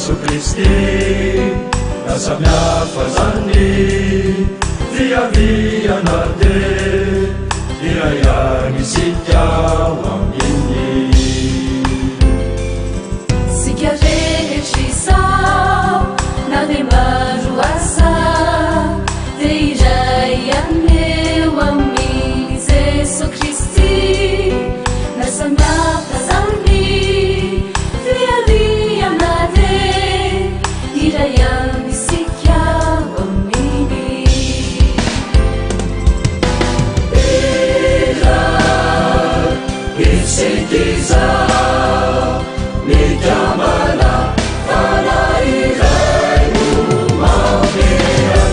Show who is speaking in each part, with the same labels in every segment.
Speaker 1: Yesu Kristi nasamiafazani viavianade irayanisitawamini
Speaker 2: sikyarehetrisao nademaruasa de irayamewamini Yesu Kristi nasamiafazani viavianade irayanisitawamini
Speaker 1: Isikiza nitamana fana irenu mawira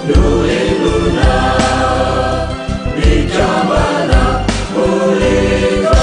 Speaker 1: nuliluna nitamana uliva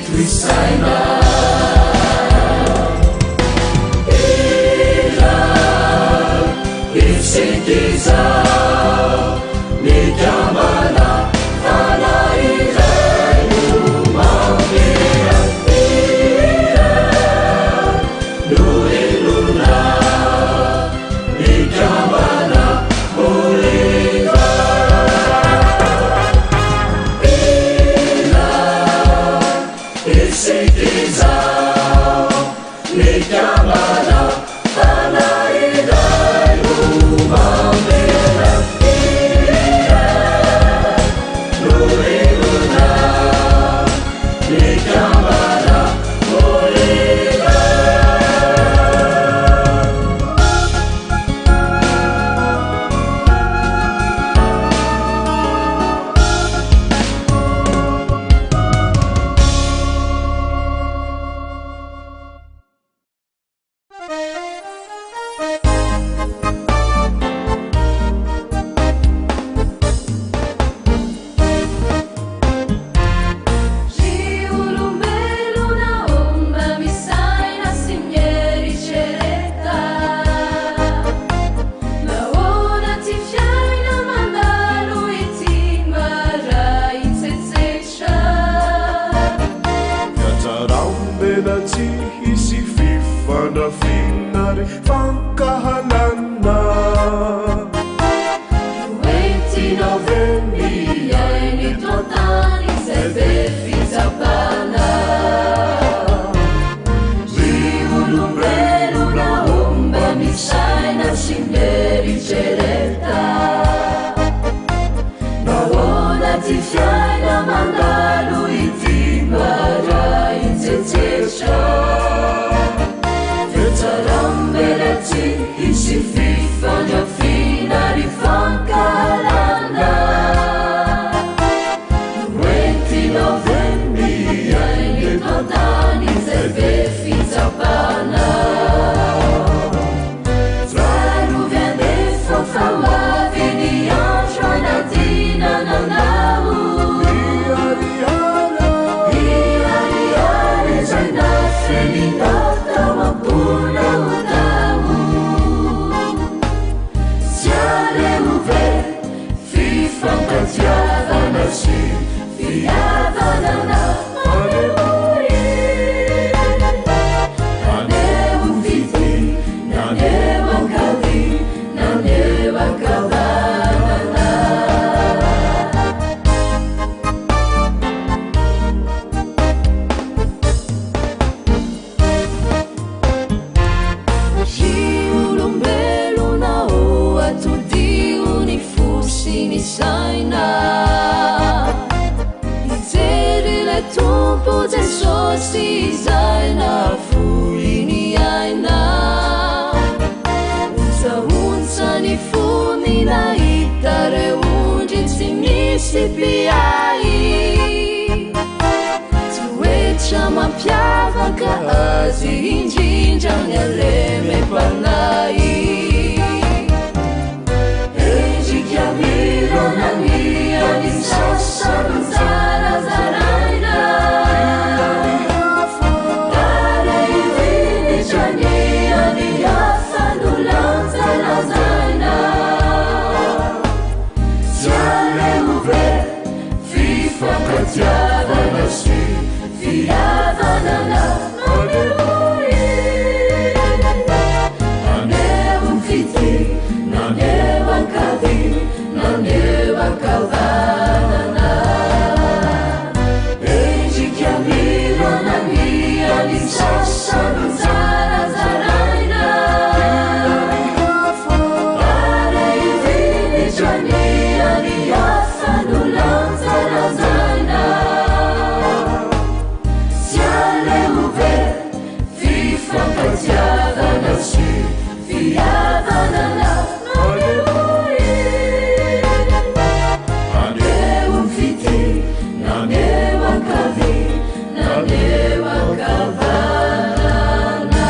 Speaker 2: Twisaina
Speaker 1: ira isikiza nitamana fana irenu mawira nuliluna nitamana uliva Isikiza nitamana fana irenu mawira nuliluna nitamana uliva
Speaker 2: CPI mampiavaka azy indrindrany alemepanay endrika mironany any sasany zarazaraina ara ivinitrany any afandolanzalazaina sialeove fifankatiavana sy fiavanana anevoy anevofity nanevankavy nanevankavanana endrika mironany any sasany zarazaraina ara ivinitrany any afandolanzalazaina sialeove fifankatiavana sy fiavanana anevoy anevofity nanevankavy nanevankavanana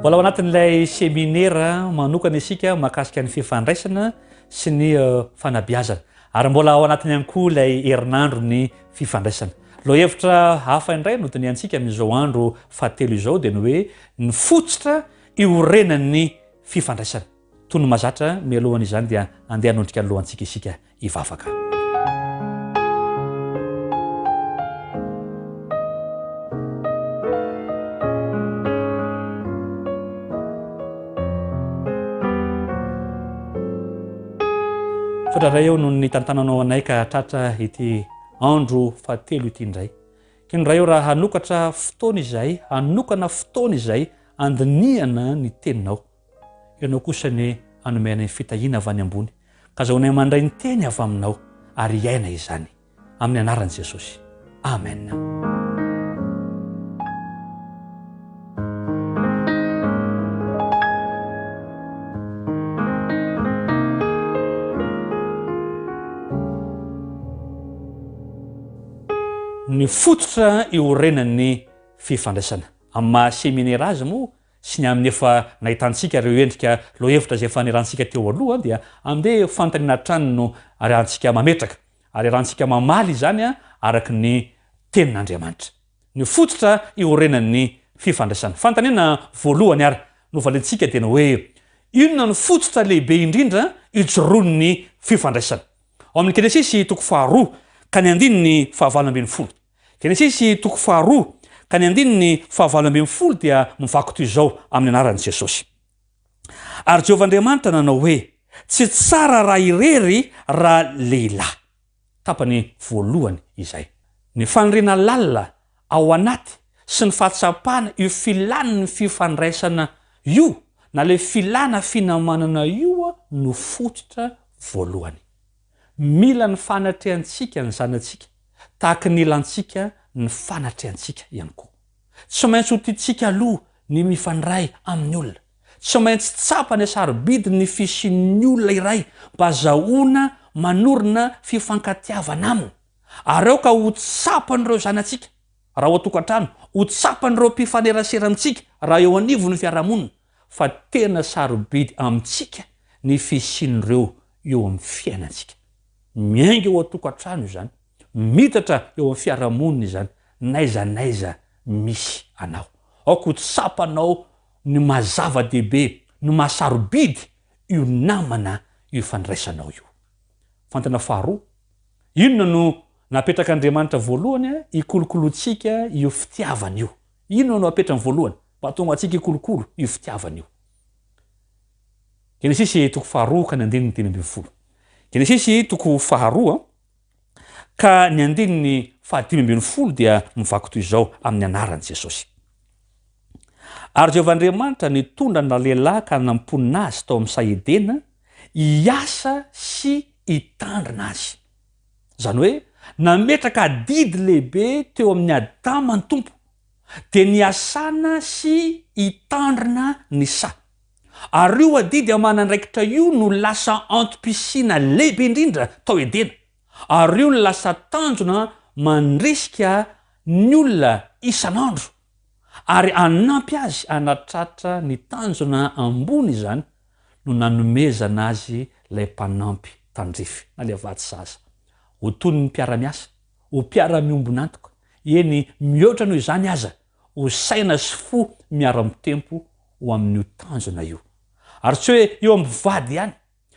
Speaker 3: Vola ao anatin'ilay séminaire manokana isika mahakasika ny fifandraisana sy ny fanabeazana ary mbola ao anatiny ihany koa ilay herinandron'ny fifandraisana. Lohevitra hafa indray no diniantsika amin'izao andro fahatelo izao dia ny hoe ny fototra iorenan'ny fifandraisana. Toy ny mahazatra mialohan' izany dia andeha hanondrika ny lohantsika isika hivavaka. Fotrara eo no ny tantananao anay ka tratra ity andro fahatelo ity indray. Kindray eo raha hanokatra fotoana izay, hanokana fotoana izay andiniana ny teninao. Ianao kosa ny anomena ny fitahiana avy any ambony. Ka zahoanay mandray ny teny avy aminao ary iaina izany. Amin'ny anaran'i Jesosy. Amen. Ny fototra iorenan'ny fifandraisana. Amin'ny maha séminaire azy moa sy ny amin'ny efa nahitantsika ireo endrika lohevitra izay efa nirantsika teo aloha dia andeha fantaniana trano no arahantsika mametraka ary arahantsika mamaly izany araka ny tenin'Andriamanitra. Ny fototra iorenan'ny fifandraisana. Fantaniana voalohany ary novalentsika dia ny hoe inona ny fototra lehibe indrindra ijoroan'ny fifandraisana. Ao amin'ny Genesisy 2:9-12. Genesisy 2:9-12 dia mivako toy izao amin'ny anaran'i Jesosy. Ary Jehovahandriamanitra nanao hoe tsy tsara raha irery raha lehilahy. Tapany voalohany izay. Ny faniriana lalina ao anaty sy ny fahatsapana io filan'ny fifandraisana io na le filana finamanana io no fototra voalohany. Mila ny fanatrehantsika ny zanantsika tahaka ny ilantsika ny fanatrehantsika ihany koa. Tsy maintsy ho tiantsika aloha ny mifandray amin'ny olona. Tsy maintsy tsapa ny sarobidy ny fisian'ny olona iray mba azahoana manorina fifankatiavana aminy. Ary ao ka ho tsapan'ireo zanantsika raha ho atokantrano, ho tsapan'ireo mpifaneraserantsika raha eo anivo ny fiarahamonina, fa tena sarobidy amintsika ny fisian'ireo eo amin'ny fiainantsika. Miainga eo atokantrano izany, midatra eo amin'ny fiarahamonina izany, naizanaiza misy anao. Aoko tsapanao ny mazava-dehibe, ny mahasarobidy io namana io fandraisanao io. Fantana faharoa, inona no napetraka Andriamanitra voalohany ikolokolotsika io fitiavana io. Inona no apetrany voalohany mba tonga antsika ikolokolo io fitiavana io. Genesisy toko faharoa ka ny andininy dimy ambin'ny folo. Genesisy toko faharoa ka ny andininy fahadimy ambin'ny folo dia mivaky toy izao amin'ny anaran'i Jesosy. Ary Jehovahandriamanitra nitondra na lehilahy ka namponina azy tao amin'ny sahedena hiasa sy hitandrina azy. Zany hoe nametraka didy lehibe teo amin'ny Adama ny tompo dia niasana sy hitandrina ny sa. Ary io adidy amanandraikitra io no lasa antom-pisina lehibe indrindra tao Edena. Ary io no lasa tanjona mandrisika ny olona isan'andro. Ary anampy azy anatratra ny tanjona ambony izany no nanomezana azy lay mpanampy tandrify na le vaty zaza. Ho toy ny mpiara-miasa, ho mpiara-miombonantoka, eny mihoatra noho izany aza, ho saina sy fo miara-mitempo ho amin'io tanjona io. Ary tsy hoe eo amin'ny vady ihany,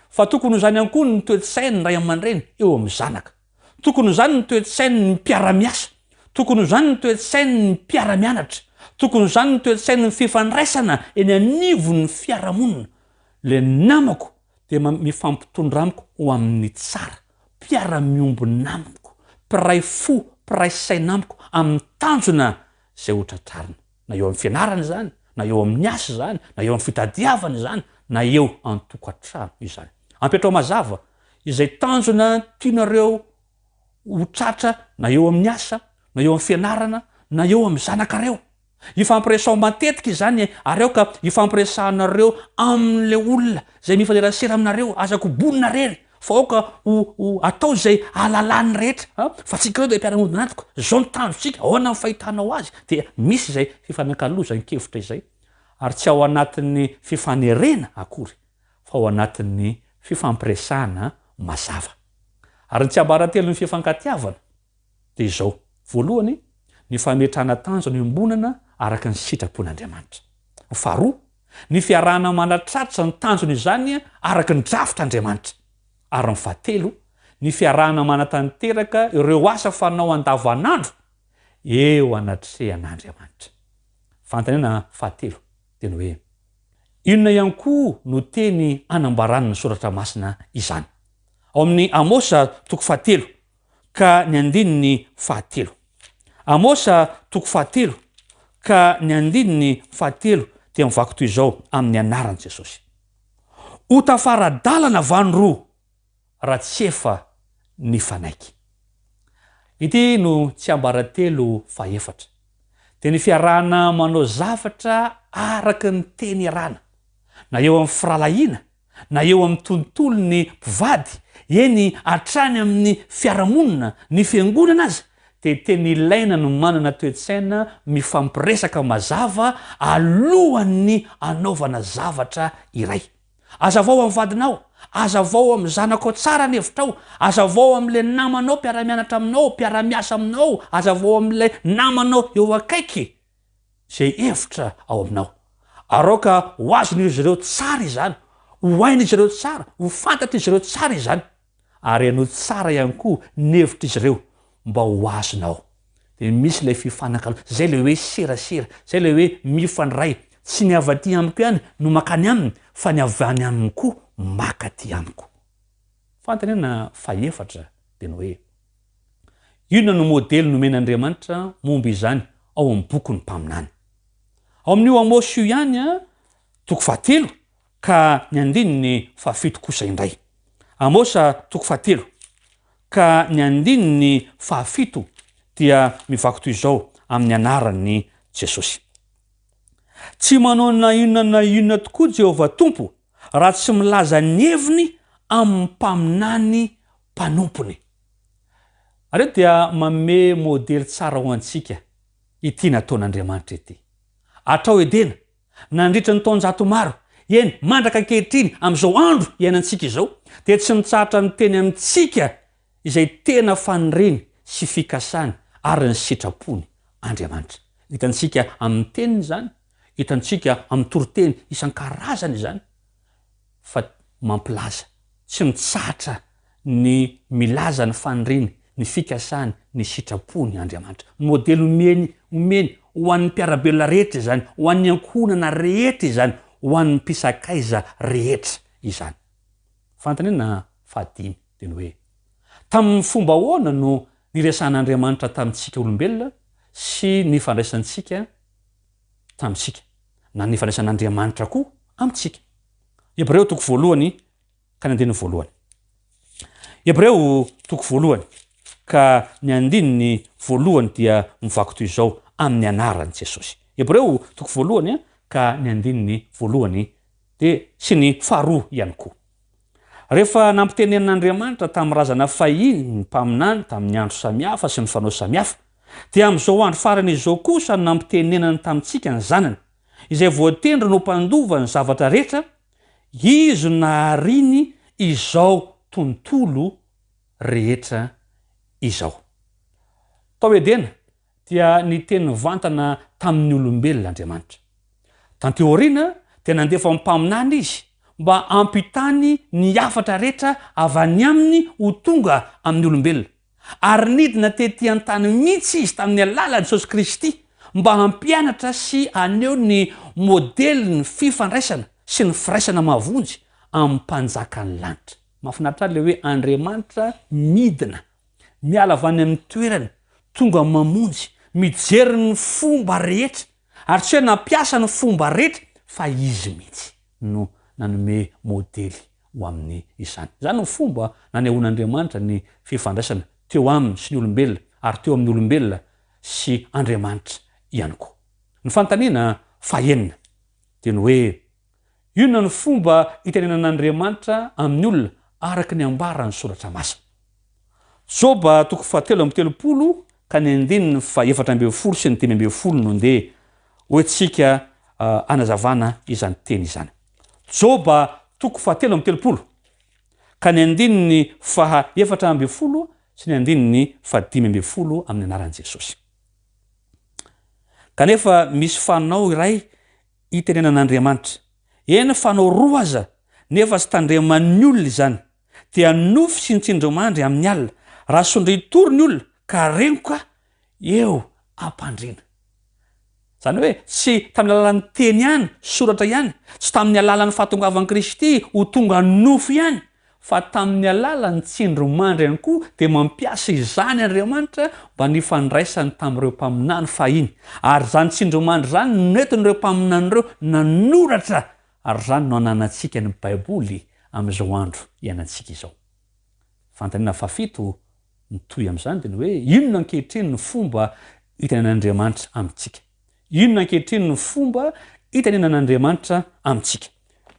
Speaker 3: fa tokony ho zany ihany koa ny toe-tsainy ny ray aman-dreny eo amin'ny zanaka. Tokony ho zany ny toe-tsainy ny mpiara-miasa, tokony ho zany ny toe-tsainy ny mpiara-mianatra, tokony ho zany ny toe-tsainy ny fifandraisana eny anivon'ny fiarahamonina. Le namako dia mifampitondra amiko ho amin'ny tsara, mpiara-miombona amiko, mpiray fo, mpiray saina amiko amin'ny tanjona zay ho tratrarina. Na eo amin'ny fianarana zany, na eo amin'ny asa zany, na eo amin'ny fitadiavana zany, na eo an-tokantrano izany. Ampetrao mazava izay tanjona tianareo ho tratra na eo amin'ny asa, na eo amin'ny fianarana, na eo amin'ny zanakareo. Ifampiresao matetika izany areo ka ifampiresahanareo amin'le olona zay mifanerasera aminareo azako bonina rery. Fa aoka ho atao zay alalany rehetra. Fa tsika reo dia mpiara-miombona antoka, zao ny tanjotsika, ahoana ny fahitanao azy. Dia misy izay fifanankalozany kevitra izay. Ary tsy ao anatin'ny fifanerena akory, fa ao anatin'ny fifampiresahana mazava. Ary ny tsy ambaratelon'ny fifankatiavana dia izao. Voalohany, ny fametrahana tanjona iombonana araka ny sitrapon'Andriamanitra. Faharoa, ny fiarahana manatratra ny tanjona izany araka ny drafitr'Andriamanitra. Ary ny fahatelo, ny fiarahana manatanteraka ireo asa fanao andavanandro eo anatrehan'Andriamanitra. Fantanena fahatelo teny hoe inona ihany koa no teny anambarana ny soratra masina izany. Ao amin'ny Amosa toko fahatelo ka ny andininy fahatelo. Amosa toko fahatelo ka ny andininy fahatelo dia mivaky toy izao amin'ny anaran'i Jesosy. Ho tafaradalana vany roa raha tsy efa ny fanaiky. Ity no tsy ambaratelo faefatra. Dia ny fiarahana manao zavatra araka ny teny iarahana, na eo amin'ny firalahiana, na eo amin'ny tontolon'ny mpivady, eny hatrany amin'ny fiarahamonina, ny fiangonana aza, dia teny ilaina no manana toe-tsaina mifampiresaka mazava alohan'ny anaovana zavatra iray. Azavao amin'ny vadinao, azavao amin'ny zanako tsara ny hevitrao, azavao amin'ilay namanao mpiara-mianatra aminao, mpiara-miasa aminao, azavao amin'ilay namanao eo akaiky zay hevitra ao aminao. Aroka ho azon'izy ireo tsara izany, ho hain'izy ireo tsara, ho fantatra izy ireo tsara izany, ary hanao tsara ihany koa ny hevitra izy ireo mba ho azonao. Dia misy ilay fifanakalo, zay le hoe serasera, zay le hoe mifandray. Tsy ny avaty amiko ihany no makany aminy, fa ny avany aminy koa makaty amiko. Fantanena faefatra dia hoe inona no modely nomen'Andriamanitra momba izany ao amin'ny boky ny mpaminany. Ao amin'io Amosy io ihany toko fahatelo ka ny andininy fahafito kosa indray. Amosa toko fahatelo ka ny andininy fahafito dia mivaky toy izao amin'ny anaran'ny Jesosy. Tsy manao na inona tokoa Jehovah Tompo raha tsy milaza ny heviny amin'ny mpaminany mpanompony. Areo dia manome modely tsara ho antsika ity nataon'Andriamanitra ity. Atrao Edena, nandritra ny taonjato maro, eny mandraka ankehitriny amin'izao andro iainantsika izao, dia tsy mitsahatra ny teny amintsika izay tena faniriny sy fikasany ary ny sitrapony Andriamanitra. Hitantsika amin'ny teniny zany, hitantsika amin'ny toroteny isan-karazany zany, fa mampilaza, tsy mitsahatra ny milaza ny faniriny, ny fikasany, ny sitrapony Andriamanitra. Modely omeny ho an'ny mpiarabelona rehetra zany, ho an'ny ankonana rehetra zany, ho an'ny mpisakaiza rehetra izany. Fantanina fahadimy teny hoe tamin'ny fomba ahoana no niresan'Andriamanitra tamintsika olombelona sy ny fandraisantsika tamintsika na ny fandraisan'Andriamanitra koa amintsika. Hebreo toko voalohany ka ny andininy voalohany. Hebreo toko voalohany ka ny andininy voalohany dia mivaky toy izao amin'ny anaran'i Jesosy. Hebreo toko voalohany ka ny andininy voalohany de sy ny faharoa ihany koa. Rehefa nampitenen'Andriamanitra tamin'ny razana fahiny ny mpaminany tamin'ny andro samihafa sy ny fanao samihafa, dia amin'izao andro farany izao kosa no nampitenenany tamintsika ny zanany, izay voatendry no mpandova ny zavatra rehetra, izy nahariny izao tontolo rehetra izao. Tao Edena dia niteny vantana tamin'ny olombelona Andriamanitra. Tanteoriana dia nandefa mpaminany izy mba ampitany ny hafatra rehetra avy any aminy ho tonga amin'ny olombelona. Ary nidina tetỳ an-tany mihitsy izy tamin'ny alalan'i Jesosy Kristy mba hampianatra sy aneho ny modelin'ny fifandraisana sy ny firaisana mavonjy amin'ny mpanjakan'ny lanitra. Mahafinaritra le hoe Andriamanitra midina, miala avy any amin'ny toerany, tonga mamonjy, mijery ny fomba rehetra, ary tsy hoe nampiasa ny fomba rehetra fa izy mihitsy no nanome modely ho amin'ny izany. Zany ny fomba nanehoan'Andriamanitra ny fifandraisana teo aminy sy ny olombelona ary teo amin'ny olombelona sy Andriamanitra ihany koa. Ny fanontaniana fahaenina dia ny hoe inona ny fomba itenenan'Andriamanitra amin'ny olona araka ny ambarany soratra masina. Joba toko 7:30 ka ny andininy 4:40 sy ny 5:10 no ndeha hoentsika anazavana izany teny izany. Joba toko 7:30 ka ny andininy 4:40 sy ny andininy 5:10 amin'ny anaran'i Jesosy. Kanefa misy fanao iray itenenan'Andriamanitra, eny fanao roa aza nefa sy tandreman'ny olona izany, dia nofy sy nitsindromandry amin'ny alina, raha sondritory ny olona ka rengoka eo ampandrina. Zany hoe tsy tamin'ny alalan'ny teny ihany, soratra ihany, tsy tamin'ny alalan'ny fahatongavan'i Kristy ho tonga nofy ihany, fa tamin'ny alalan'ny tsindromandry ihany koa dia mampiasa izany Andriamanitra mba nifandraisany tamin'ireo mpaminany fahiny. Ary zany tsindromandry zany nentin'ireo mpaminan'ireo nanoratra, ary zany no ananantsika ny Baiboly amin'izao andro ianantsika izao. Fanontaniana fahafito mitohy amin'izany dia ny hoe inona ankehitriny ny fomba itenenan'Andriamanitra amintsika? Inona ankehitriny ny fomba itenenan'Andriamanitra amintsika?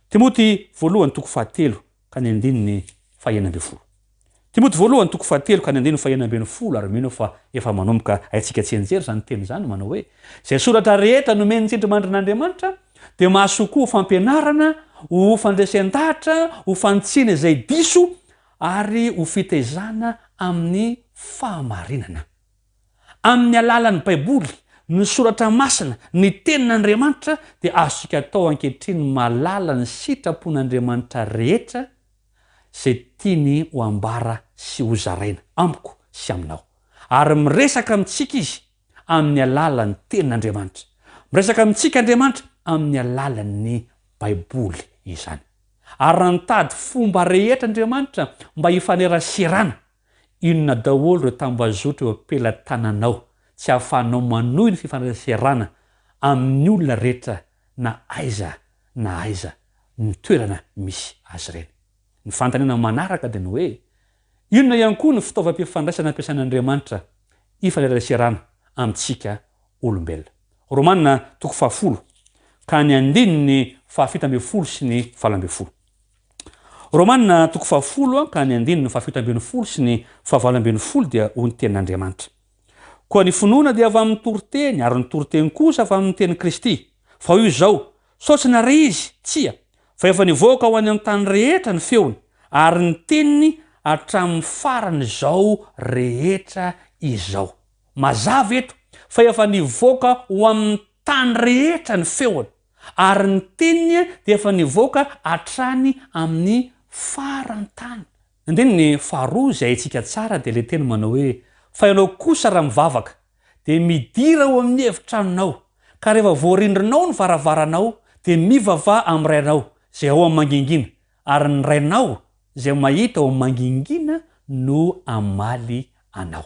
Speaker 3: Timoty voalohany toko 7 ka ny andininy 9:10. Timoty voalohany toko 7 ka ny andininy 9:10, ary mino fa efa manomboka haitsika tsy enjery zany teny zany, manao hoe zay soratra rehetra nomeny tsindromandrin'Andriamanitra dia mahasoa fampianarana, ho fandresen-dahatra, ho fanitsina izay diso, ary ho fitaizana amin'ny fahamarinana. Amin'ny alalan'ny Baiboly, ny soratra masina, ny tenin'Andriamanitra, dia azontsika atao ankehitriny malala ny sitrapon'Andriamanitra rehetra zay tiany ho ambara sy ho zaraina amiko sy aminao. Ary miresaka amintsika izy amin'ny alalan'ny tenin'Andriamanitra. Miresaka amintsika Andriamanitra amin'ny alalan'ny Baiboly izany. Ary nitady fomba rehetra Andriamanitra mba hifaneraserana, inona daholo ireo tambazotra eo ampelantananao, tsy ahafahanao manohy ny fifaneraserana amin'ny olona rehetra na aiza ny toerana misy azy ireny. Ny fanontaniana manaraka dia ny hoe inona ihany koa ny fitaovam-pifandraisana ampiasan'Andriamanitra hifaneraserana amintsika olombelona. Romanina toko 10 ka ny andininy 7:10 sy ny 8:10. Romanina toko 10 ka ny andininy 7:10 sy ny 8:10 dia ho ny tenin'Andriamanitra. Koa ny finoana dia avy amin'ny toriteny, ary ny toriteny kosa avy amin'ny teny Kristy. Fa io izao, saotsy nare izy, tsia, fa efa nivoaka ho any amin'ny tany rehetra ny feony, ary ny teniny hatramin'ny farany izao rehetra izao. Mazava eto, fa efa nivoaka ho amin'ny tany rehetra ny feony, ary ny teniny dia efa nivoaka hatrany amin'ny farantany. Indeny ny faharoa izay haitsika tsara dia le teny manao hoe fa ianao kosa raha mivavaka dia midira ho amin'ny efitranonao, ka rehefa voarindrinao ny varavaranao dia mivava amin'ny rainao zay ao amin'ny mangingina, ary ny rainao zay mahita ho mangingina no amaly anao.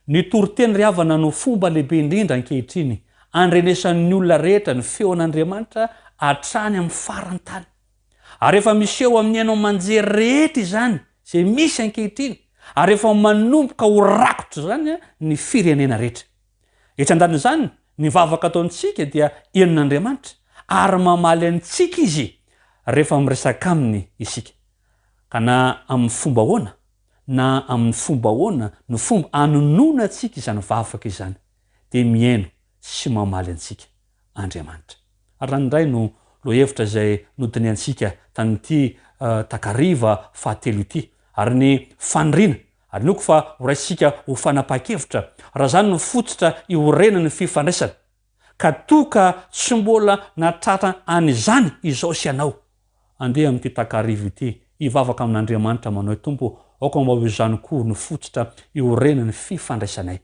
Speaker 3: Ny toriteny ry havana no fomba lehibe indrindra ankehitriny andrenesan'ny olona rehetra ny feon'Andriamanitra hatrany amin'ny farany tany. Ary efa miseho amin'ny ainao manjery rehetra izany zay misy ankehitriny, ary efa manomboka ho rakotra zany ny firenena rehetra. Etsan-dalina zany ny vavaka ataontsika dia enon'Andriamanitra ary mamaly antsika izy rehefa miresaka aminy isika. Ka na amin'ny fomba hoana na amin'ny fomba hoana no fomba anonona antsika izany vavaka izany dia miaino sy mamaly antsika Andriamanitra. Ary zany indray no lohevitra zay nodiniantsika tanyity takariva fahatelo ity. Ary ny fanirina ary noko fa horaisika ho fanapa-kevitra raha zany no fototra iorenan'ny fifandraisana ka toka tsy mbola natratra an'izany izao sy anao, andeha amin'ity takariva ity hivavaka amin'Andriamanitra manao Tompo, aoka mba ho izany koa ny fototra iorenan'ny fifandraisanay,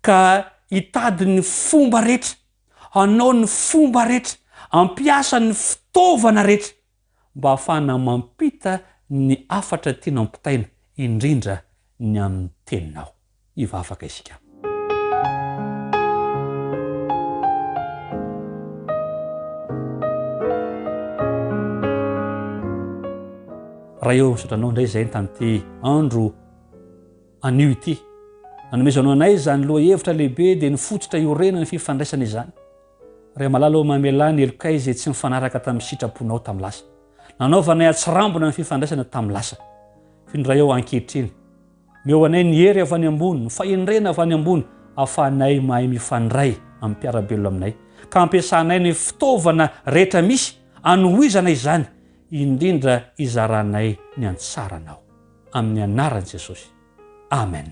Speaker 3: ka hitady ny fomba rehetra, hanao ny fomba rehetra, ampiasa ny fitaovana rehetra mba hahafana mampita ny afatra tiana ampitaina, indrindra ny amin'ny teninao. Hivavaka isika. Raha eo misotranao indray zay tanyity andro anio ity, nanomezanao anay zany lohahevitra lehibe dia ny fototra iorenan'ny fifandraisana izany. Ray malala ho mamelany elokay zay tsy mifanaraka tamin'ny sitraponao tamin'ny lasa, nanaovanay atsirambona ny fifandraisana tamin'ny lasa. Findra eo ankehitriny meo anay ny hery avy any ambony, ny fahendrena avy any ambony, ahafahanay mahay mifandray amin'ny mpiarabelona aminay, ka ampiasanay ny fitaovana rehetra misy anohizana izany, indrindra izaranay ny antsaranao. Amin'ny anaran'i Jesosy. Amen.